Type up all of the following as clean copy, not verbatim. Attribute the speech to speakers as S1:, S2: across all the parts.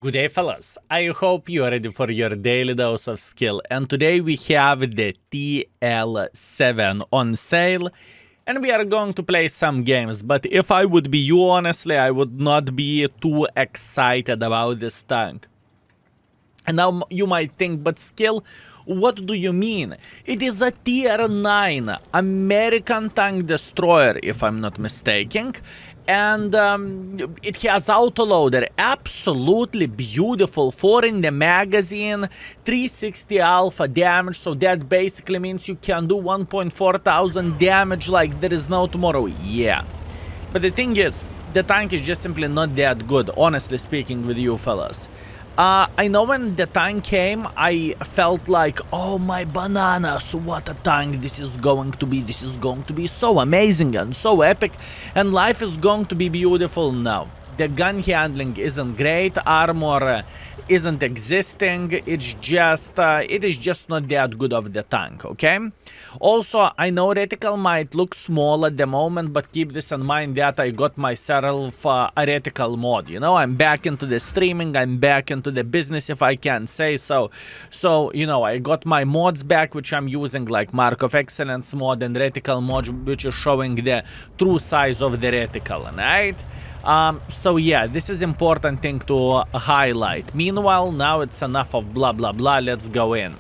S1: Good day, fellas. I hope you are ready for your daily dose of skill. And today we have the TL7 on sale. And we are going to play some games. But if I would be you, honestly, I would not be too excited about this tank. And now you might think, but skill, what do you mean? It is a tier 9 American tank destroyer, if I'm not mistaken. And it has autoloader, absolutely beautiful, 4 in the magazine, 360 alpha damage, so that basically means you can do 1.4 thousand damage like there is no tomorrow. Yeah. But the thing is, the tank is just simply not that good, honestly speaking with you fellas. I know when the tank came, I felt like, oh my bananas, what a tank this is going to be. This is going to be so amazing and so epic, and life is going to be beautiful now. The gun handling isn't great, armor isn't existing, it is just not that good of the tank, okay? Also, I know reticle might look small at the moment, but keep this in mind that I got myself a reticle mod, you know? I'm back into the streaming, I'm back into the business, if I can say so. So, you know, I got my mods back, which I'm using, like Mark of Excellence mod and reticle mod, which is showing the true size of the reticle, right? So yeah, this is important thing to highlight. Meanwhile, now it's enough of blah blah blah, let's go in.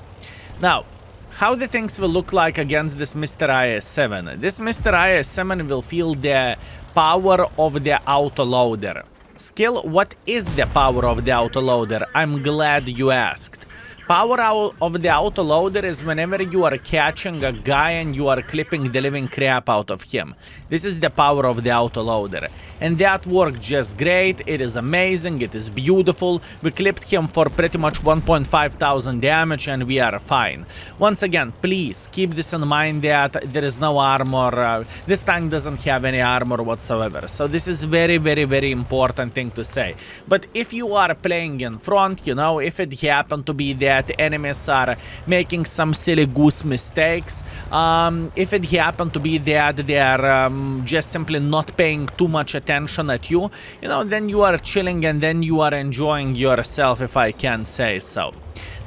S1: Now, how the things will look like against this Mr. IS-7. This Mr. IS-7 will feel the power of the autoloader. Skill, what is the power of the autoloader? I'm glad you asked. Power of the autoloader is whenever you are catching a guy and you are clipping the living crap out of him. This is the power of the autoloader. And that worked just great, it is amazing, it is beautiful. We clipped him for pretty much 1.5 thousand damage and we are fine. Once again, please keep this in mind that there is no armor. This tank doesn't have any armor whatsoever. So this is very, very, very important thing to say. But if you are playing in front, you know, if it happened to be that enemies are making some silly goose mistakes, if it happened to be that they are just simply not paying too much attention at you, you know, then you are chilling and then you are enjoying yourself, if I can say so.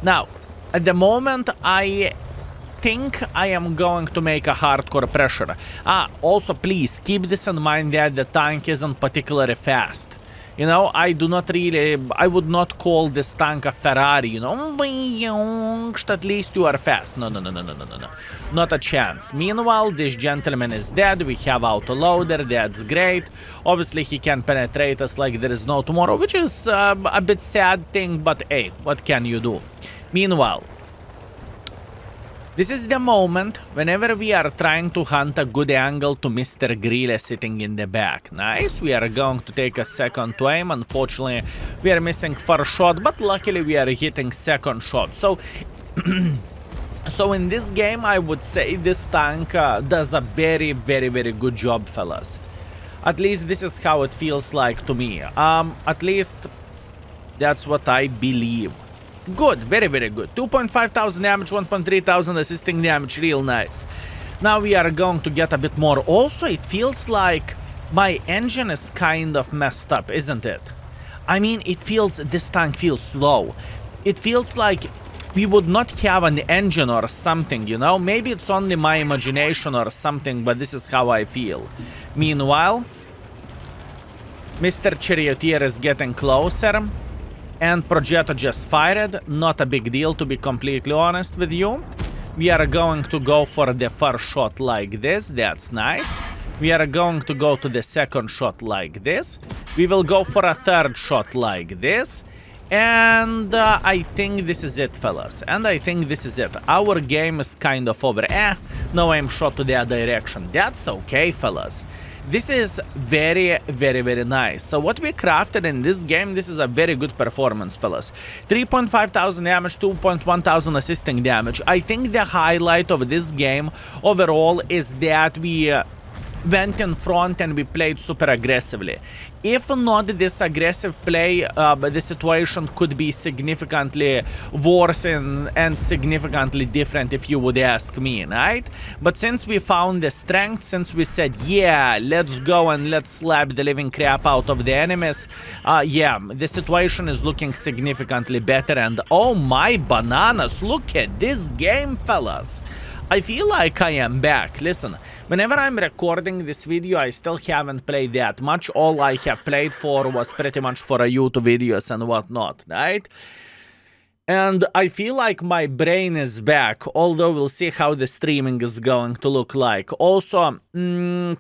S1: Now, at the moment, I think I am going to make a hardcore pressure. Also, please keep this in mind that the tank isn't particularly fast. You know, I would not call this tank a Ferrari, you know, at least you are fast. No, not a chance. Meanwhile, this gentleman is dead, we have autoloader, that's great. Obviously, he can penetrate us like there is no tomorrow, which is a bit sad thing, but hey, what can you do? Meanwhile, this is the moment whenever we are trying to hunt a good angle to Mr. Grille sitting in the back. Nice, we are going to take a second to aim. Unfortunately, we are missing first shot, but luckily we are hitting second shot. So, so in this game, I would say this tank does a very, very, very good job, fellas. At least this is how it feels like to me. At least that's what I believe. Good, very, very good. 2.5 thousand damage, 1.3 thousand assisting damage, real nice. Now we are going to get a bit more. Also, it feels like my engine is kind of messed up, isn't it? I mean, this tank feels slow. It feels like we would not have an engine or something, you know? Maybe it's only my imagination or something, but this is how I feel. Meanwhile, Mr. Charioteer is getting closer. And Progetto just fired, not a big deal to be completely honest with you. We are going to go for the first shot like this, that's nice. We are going to go to the second shot like this. We will go for a third shot like this. And I think this is it, fellas. And I think this is it. Our game is kind of over. No aim shot to that direction. That's okay, fellas. This is very, very, very nice. So what we crafted in this game, this is a very good performance, fellas. 3.5 thousand damage, 2.1 thousand assisting damage. I think the highlight of this game overall is that we went in front and we played super aggressively. If not this aggressive play, the situation could be significantly worse and significantly different if you would ask me, right? But since we found the strength, since we said, yeah, let's go and let's slap the living crap out of the enemies, yeah, the situation is looking significantly better. And oh my bananas, look at this game, fellas. I feel like I am back. Listen, whenever I'm recording this video, I still haven't played that much. All I have played for was pretty much for YouTube videos and whatnot, right? And I feel like my brain is back, although we'll see how the streaming is going to look like. Also,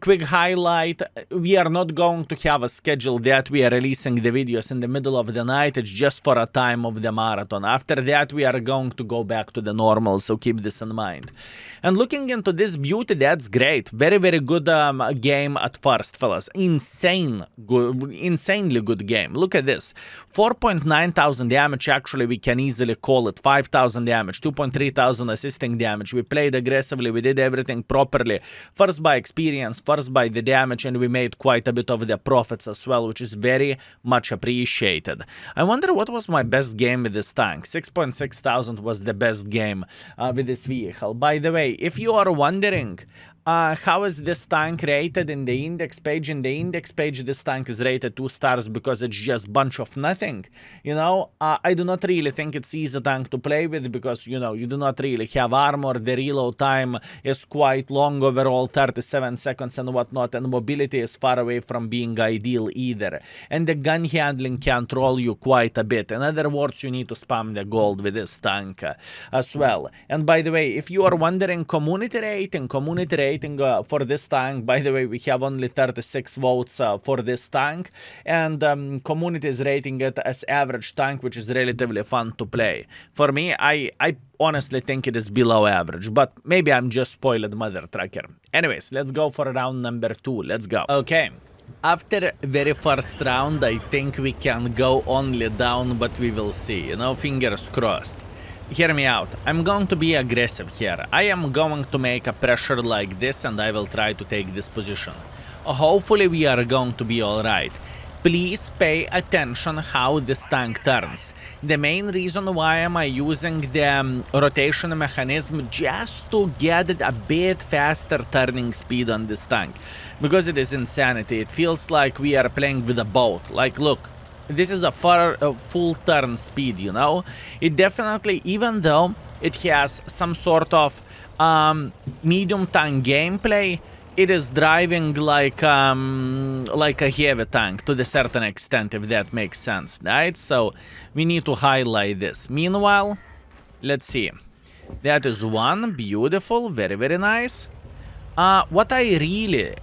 S1: quick highlight, we are not going to have a schedule that we are releasing the videos in the middle of the night. It's just for a time of the marathon. After that, we are going to go back to the normal, so keep this in mind. And looking into this beauty, that's great. Very, very good game at first, fellas. Insanely good game. Look at this. 4.9 thousand damage, actually, we can easily call it 5,000 damage, 2.3 thousand assisting damage. We played aggressively, we did everything properly. First by experience, first by the damage, and we made quite a bit of the profits as well, which is very much appreciated. I wonder what was my best game with this tank. 6.6 thousand was the best game with this vehicle. By the way, if you are wondering how is this tank rated in the index page? In the index page, this tank is rated 2 stars because it's just bunch of nothing. You know, I do not really think it's easy tank to play with because, you know, you do not really have armor. The reload time is quite long overall, 37 seconds and whatnot, and mobility is far away from being ideal either. And the gun handling can troll you quite a bit. In other words, you need to spam the gold with this tank as well. And by the way, if you are wondering community rating for this tank, by the way, we have only 36 votes for this tank, and community is rating it as average tank, which is relatively fun to play. For me, I honestly think it is below average, but maybe I'm just spoiled mother trucker. Anyways, let's go for round number 2. Let's go. Okay. After very first round, I think we can go only down, but we will see, you know, fingers crossed. Hear me out. I'm going to be aggressive here. I am going to make a pressure like this and I will try to take this position. Hopefully we are going to be alright. Please pay attention how this tank turns. The main reason why am I using the rotation mechanism just to get a bit faster turning speed on this tank. Because it is insanity. It feels like we are playing with a boat. Like, look. This is a full turn speed, you know. It definitely, even though it has some sort of medium tank gameplay, it is driving like a heavy tank to a certain extent, if that makes sense, right? So we need to highlight this. Meanwhile, let's see. That is one. Beautiful. Very, very nice. What I really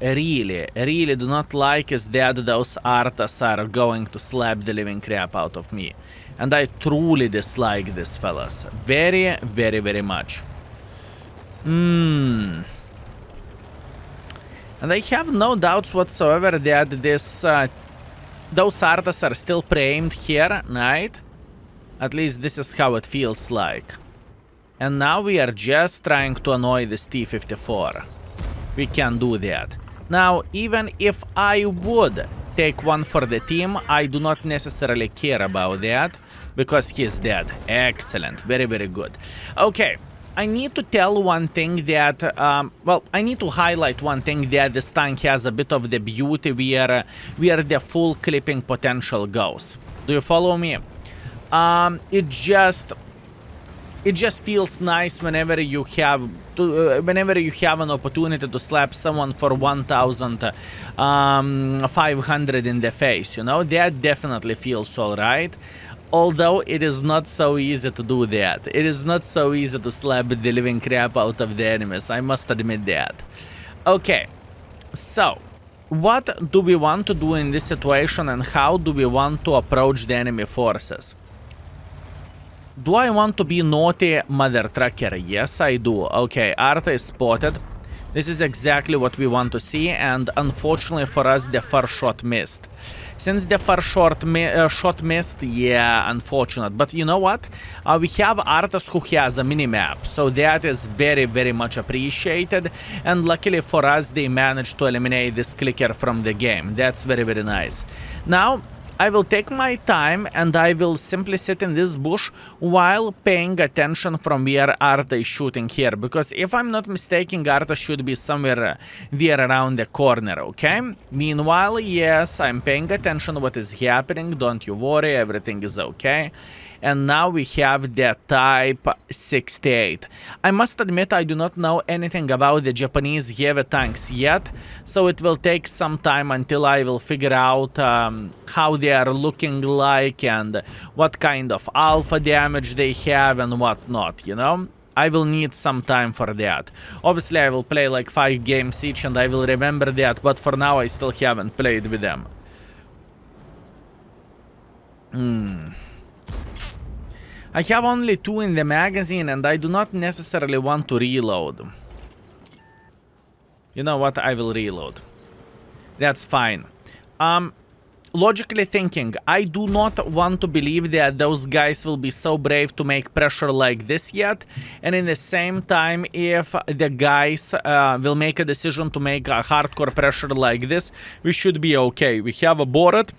S1: do not like is that those Artas are going to slap the living crap out of me. And I truly dislike this, fellas. Very, very, very much. And I have no doubts whatsoever that this, those Artas are still pre-aimed here, right? At least this is how it feels like. And now we are just trying to annoy this T-54. We can do that. Now, even if I would take one for the team, I do not necessarily care about that because he's dead. Excellent. Very, very good. Okay. I need to tell one thing that, well, I need to highlight one thing that this tank has a bit of the beauty where the full clipping potential goes. Do you follow me? It just feels nice whenever you have an opportunity to slap someone for 1,500 in the face, you know. That definitely feels all right. Although it is not so easy to do that. It is not so easy to slap the living crap out of the enemies, I must admit that. Okay, so what do we want to do in this situation and how do we want to approach the enemy forces? Do I want to be naughty, mother trucker? Yes, I do. Okay, Arta is spotted. This is exactly what we want to see, and unfortunately for us, the first shot missed. Since the first shot missed, yeah, unfortunate. But you know what? We have Arthas who has a mini-map, so that is very, very much appreciated. And luckily for us, they managed to eliminate this clicker from the game. That's very, very nice. Now, I will take my time and I will simply sit in this bush while paying attention from where Arta is shooting here. Because if I'm not mistaken, Arta should be somewhere there around the corner, okay? Meanwhile, yes, I'm paying attention what is happening. Don't you worry, everything is okay. And now we have the Type 68. I must admit I do not know anything about the Japanese heavy tanks yet, so it will take some time until I will figure out how they are looking like and what kind of alpha damage they have and what not, you know? I will need some time for that. Obviously I will play like 5 games each and I will remember that, but for now I still haven't played with them. I have only 2 in the magazine and I do not necessarily want to reload. You know what? I will reload. That's fine. Logically thinking, I do not want to believe that those guys will be so brave to make pressure like this yet. And in the same time, if the guys will make a decision to make a hardcore pressure like this, we should be okay. We have a Borat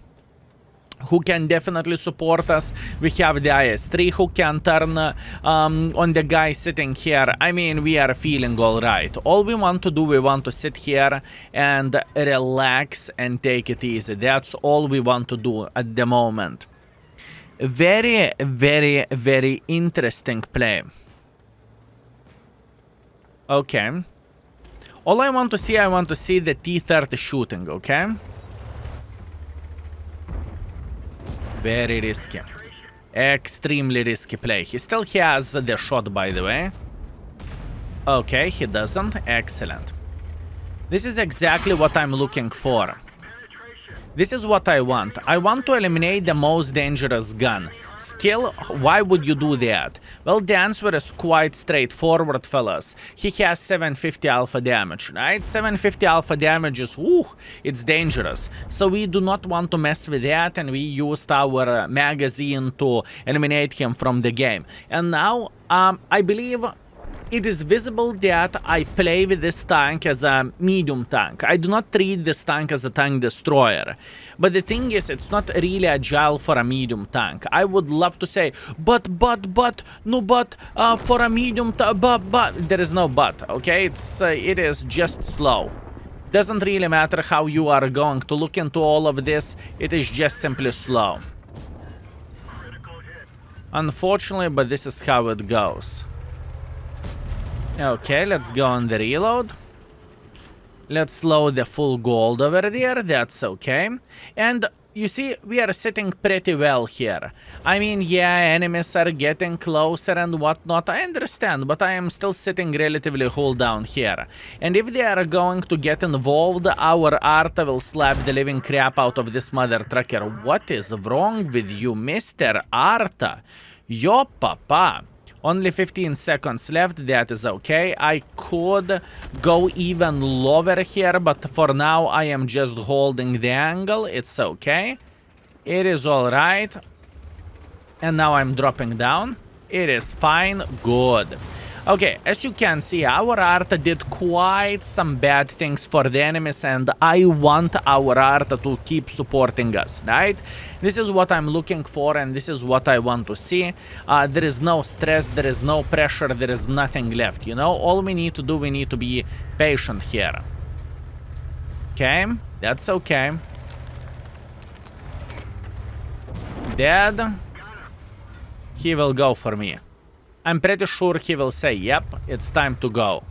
S1: who can definitely support us. We have the IS-3 who can turn on the guy sitting here. I mean, we are feeling all right. All we want to do, we want to sit here and relax and take it easy. That's all we want to do at the moment. Very, very, very interesting play. Okay. All I want to see the T-30 shooting, okay? Very risky. Extremely risky play. He still has the shot, by the way. Okay, he doesn't. Excellent. This is exactly what I'm looking for. This is what I want. I want to eliminate the most dangerous gun. Skill? Why would you do that? Well, the answer is quite straightforward, fellas. He has 750 alpha damage, right? 750 alpha damage is, it's dangerous. So we do not want to mess with that, and we used our magazine to eliminate him from the game. And now, I believe it is visible that I play with this tank as a medium tank. I do not treat this tank as a tank destroyer. But the thing is, it's not really agile for a medium tank. I would love to say, but, for a medium tank, but, there is no but, okay? It is just slow. Doesn't really matter how you are going to look into all of this, it is just simply slow. Unfortunately, but this is how it goes. Okay, let's go on the reload. Let's load the full gold over there, that's okay. And you see, we are sitting pretty well here. I mean, yeah, enemies are getting closer and whatnot, I understand, but I am still sitting relatively cool down here. And if they are going to get involved, our Arta will slap the living crap out of this mother trucker. What is wrong with you, Mr. Arta? Yo, papa. Only 15 seconds left, that is okay. I could go even lower here, but for now I am just holding the angle. It's okay. It is alright. And now I'm dropping down. It is fine. Good. Okay, as you can see, our Arta did quite some bad things for the enemies, and I want our Arta to keep supporting us, right? This is what I'm looking for, and this is what I want to see. There is no stress, there is no pressure, there is nothing left, you know? All we need to do, we need to be patient here. Okay, that's okay. Dead. He will go for me. I'm pretty sure he will say, yep, it's time to go.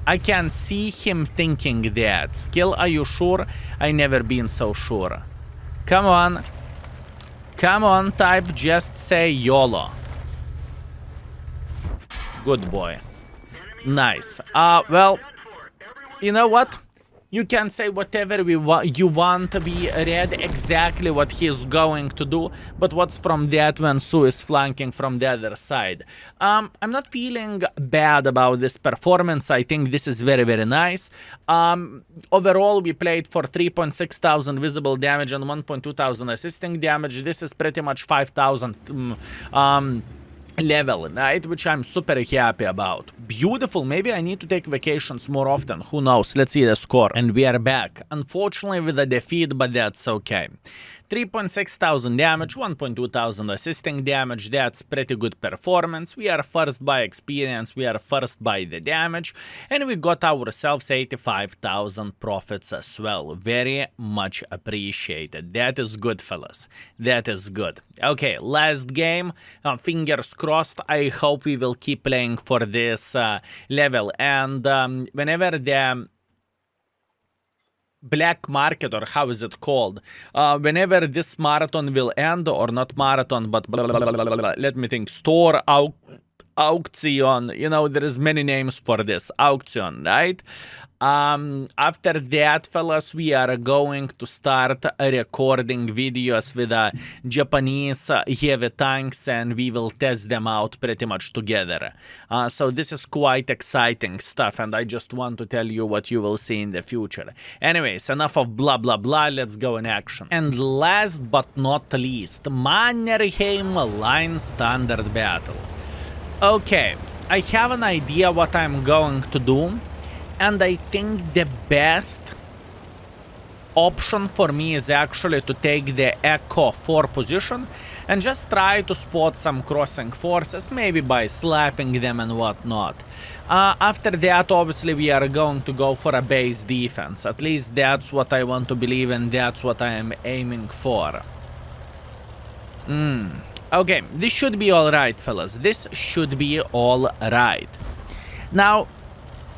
S1: I can see him thinking that. Skill, are you sure? I never been so sure. Come on. Come on, Type, just say YOLO. Good boy. Nice. Well, you know what? You can say whatever you want. We read exactly what he's going to do, but what's from that when Su is flanking from the other side? I'm not feeling bad about this performance. I think this is very, very nice. Overall, we played for 3.6 thousand visible damage and 1.2 thousand assisting damage. This is pretty much 5,000 level, right? Which I'm super happy about. Beautiful. Maybe I need to take vacations more often. Who knows? Let's see the score. And we are back. Unfortunately with a defeat, but that's okay. 3.6 thousand damage, 1.2 thousand assisting damage. That's pretty good performance. We are first by experience. We are first by the damage. And we got ourselves 85,000 profits as well. Very much appreciated. That is good, fellas. That is good. Okay, last game. Fingers crossed. I hope we will keep playing for this level. And whenever the black market, or how is it called, whenever this marathon will end, or not marathon, but let me think, store auction, you know, there is many names for this, auction, right? After that, fellas, we are going to start recording videos with Japanese heavy tanks, and we will test them out pretty much together. So this is quite exciting stuff, and I just want to tell you what you will see in the future. Anyways, enough of blah blah blah, let's go in action. And last but not least, Mannerheim Line Standard Battle. Okay, I have an idea what I'm going to do. And I think the best option for me is actually to take the Echo 4 position and just try to spot some crossing forces, maybe by slapping them and whatnot. After that, obviously, we are going to go for a base defense. At least that's what I want to believe, and that's what I am aiming for. Okay, this should be alright, fellas. This should be alright. Now,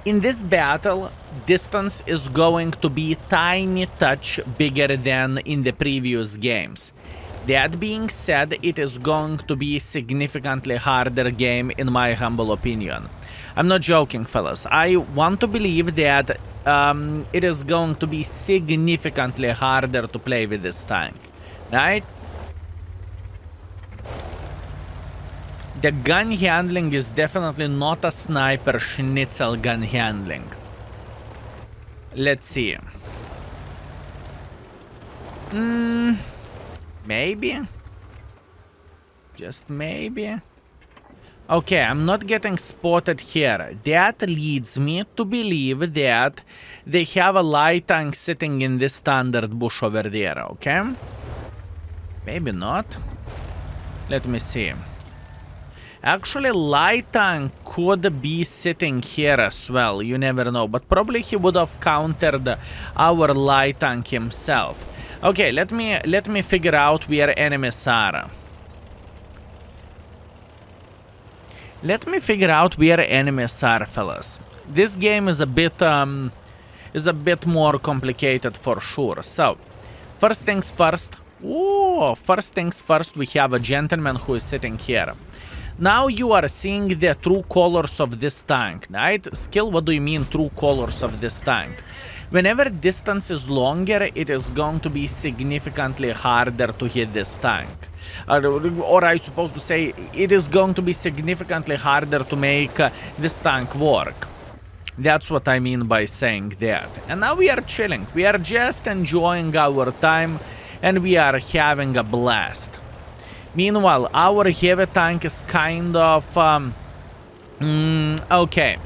S1: in this battle, distance is going to be tiny touch bigger than in the previous games. That being said, it is going to be a significantly harder game in my humble opinion. I'm not joking, fellas. I want to believe that it is going to be significantly harder to play with this tank, right? The gun handling is definitely not a sniper schnitzel gun handling. Let's see. Maybe? Just maybe? Okay, I'm not getting spotted here. That leads me to believe that they have a light tank sitting in this standard bush over there, okay? Maybe not. Let me see. Actually, light tank could be sitting here as well, you never know, but probably he would have countered our light tank himself. Okay, let me figure out where enemies are. Let me figure out where enemies are, fellas. This game is a bit more complicated for sure. So, first things first. First things first, we have a gentleman who is sitting here. Now you are seeing the true colors of this tank, right? Skill, what do you mean true colors of this tank? Whenever distance is longer, it is going to be significantly harder to hit this tank. Or I suppose to say, it is going to be significantly harder to make this tank work. That's what I mean by saying that. And now we are chilling. We are just enjoying our time, and we are having a blast. Meanwhile, our heavy tank is kind of... okay.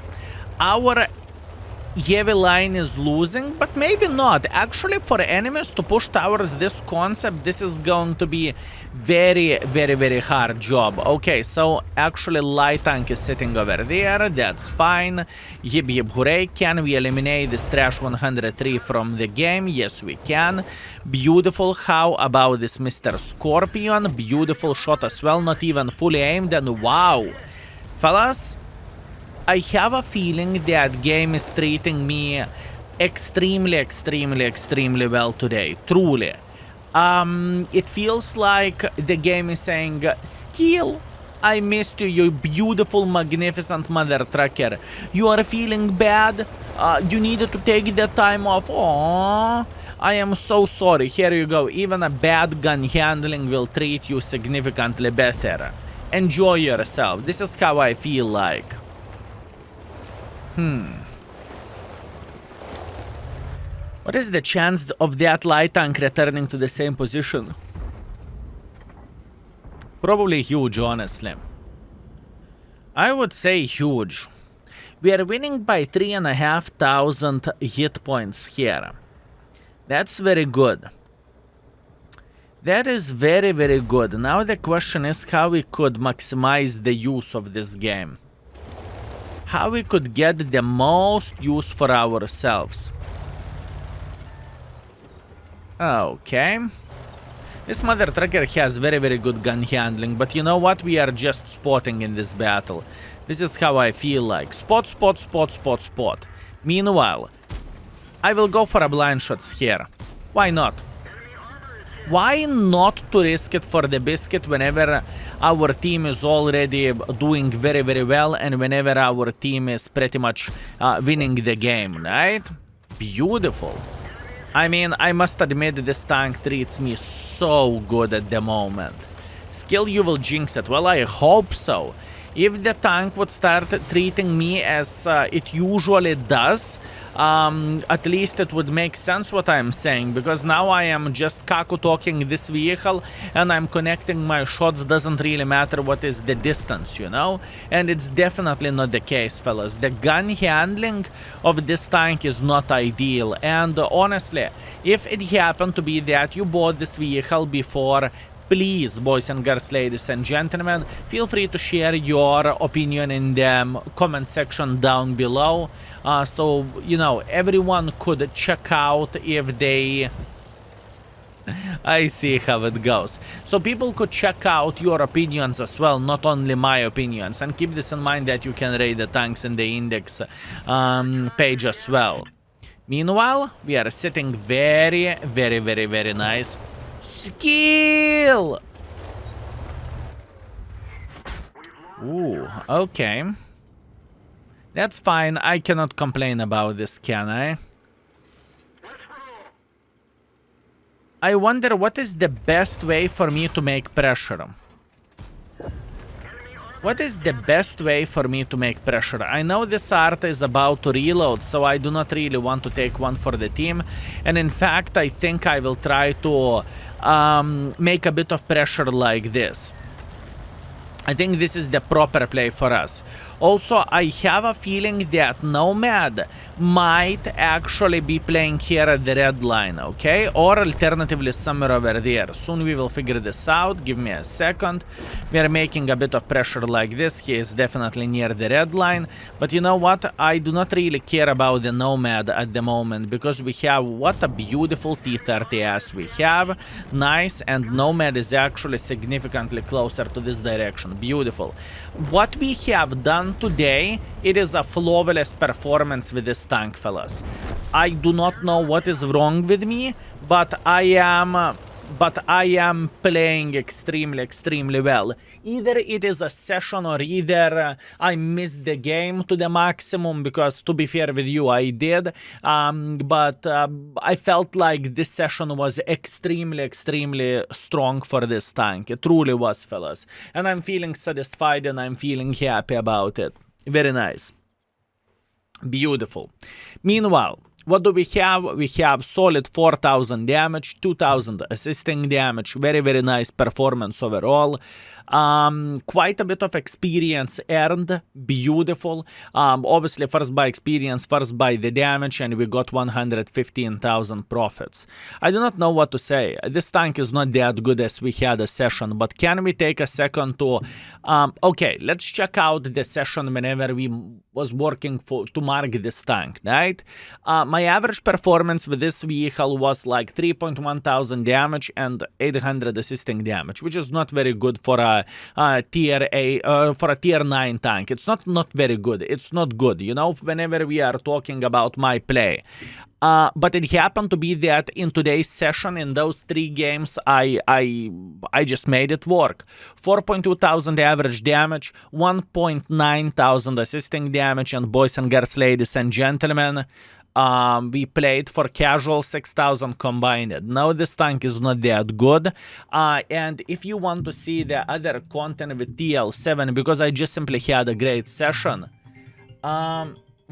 S1: Our heavy line is losing, but maybe not. Actually, for enemies to push towards this concept, this is going to be very, very, very hard job. Okay, so actually light tank is sitting over there. That's fine. Yip yip hooray. Can we eliminate this trash 103 from the game? Yes, we can. Beautiful. How about this Mr. Scorpion? Beautiful shot as well. Not even fully aimed. And wow. Fellas, I have a feeling that game is treating me extremely, extremely, extremely well today. Truly. It feels like the game is saying, skill, I missed you, you beautiful, magnificent mother trucker. You are feeling bad? You needed to take the time off. Aww. I am so sorry. Here you go. Even a bad gun handling will treat you significantly better. Enjoy yourself. This is how I feel like. What is the chance of that light tank returning to the same position? Probably huge, honestly. I would say huge. We are winning by 3,500 hit points here. That's very good. That is very, very good. Now the question is how we could maximize the use of this game. How we could get the most use for ourselves. Okay. This mother trucker has very, very good gun handling, but you know what? We are just spotting in this battle. This is how I feel like. Spot, spot, spot, spot, spot. Meanwhile, I will go for a blind shots here. Why not? Why not to risk it for the biscuit whenever our team is already doing very, very well and whenever our team is pretty much winning the game, right? Beautiful. I mean, I must admit this tank treats me so good at the moment. Skill, you will jinx it. Well, I hope so. If the tank would start treating me as it usually does, at least it would make sense what I'm saying, because now I am just Kaku talking this vehicle and I'm connecting my shots. Doesn't really matter what is the distance, you know? And it's definitely not the case, fellas. The gun handling of this tank is not ideal, and honestly, if it happened to be that you bought this vehicle before, please, boys and girls, ladies and gentlemen, feel free to share your opinion in the comment section down below. So, you know, everyone could check out if they... I see how it goes. So people could check out your opinions as well, not only my opinions. And keep this in mind that you can rate the tanks in the index page as well. Meanwhile, we are sitting very, very, very, very nice. Skill! Ooh, okay. That's fine. I cannot complain about this, can I? I wonder what is the best way for me to make pressure. What is the best way for me to make pressure? I know this art is about to reload, so I do not really want to take one for the team. And in fact, I think I will try to make a bit of pressure like this. I think this is the proper play for us. Also, I have a feeling that Nomad might actually be playing here at the red line, okay? Or alternatively somewhere over there. Soon we will figure this out. Give me a second. We are making a bit of pressure like this. He is definitely near the red line. But you know what? I do not really care about the Nomad at the moment, because we have what a beautiful T-30S we have. Nice, and Nomad is actually significantly closer to this direction. Beautiful. What we have done today, it is a flawless performance with this tank, fellas. I do not know what is wrong with me, but I am playing extremely well. Either it is a session or either I missed the game to the maximum, because to be fair with you, I did. But I felt like this session was extremely strong for this tank. It truly was, fellas. And I'm feeling satisfied and I'm feeling happy about it. Very nice. Beautiful. Meanwhile, what do we have? We have solid 4,000 damage, 2,000 assisting damage, very nice performance overall. Quite a bit of experience earned, beautiful. Obviously first by experience, first by the damage, and we got 115,000 profits. I do not know what to say. This tank is not that good as we had a session, but can we take a second to... okay, let's check out the session whenever we was working to mark this tank, right? My average performance with this vehicle was like 3.1 thousand damage and 800 assisting damage, which is not very good for a tier 9 tank. It's not very good. It's not good, you know, whenever we are talking about my play. But it happened to be that in today's session, in those 3 games, I just made it work. 4.2 thousand average damage, 1.9 thousand assisting damage, and boys and girls, ladies and gentlemen, we played for casual 6,000 combined. Now this tank is not that good, and if you want to see the other content with TL7, because I just simply had a great session,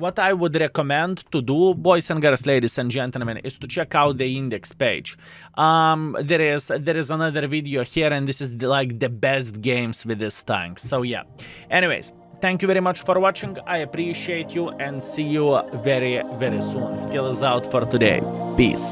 S1: what I would recommend to do, boys and girls, ladies and gentlemen, is to check out the index page. There is another video here, and this is like the best games with this tank. So yeah. Anyways, thank you very much for watching. I appreciate you, and see you very, very soon. Skill is out for today. Peace.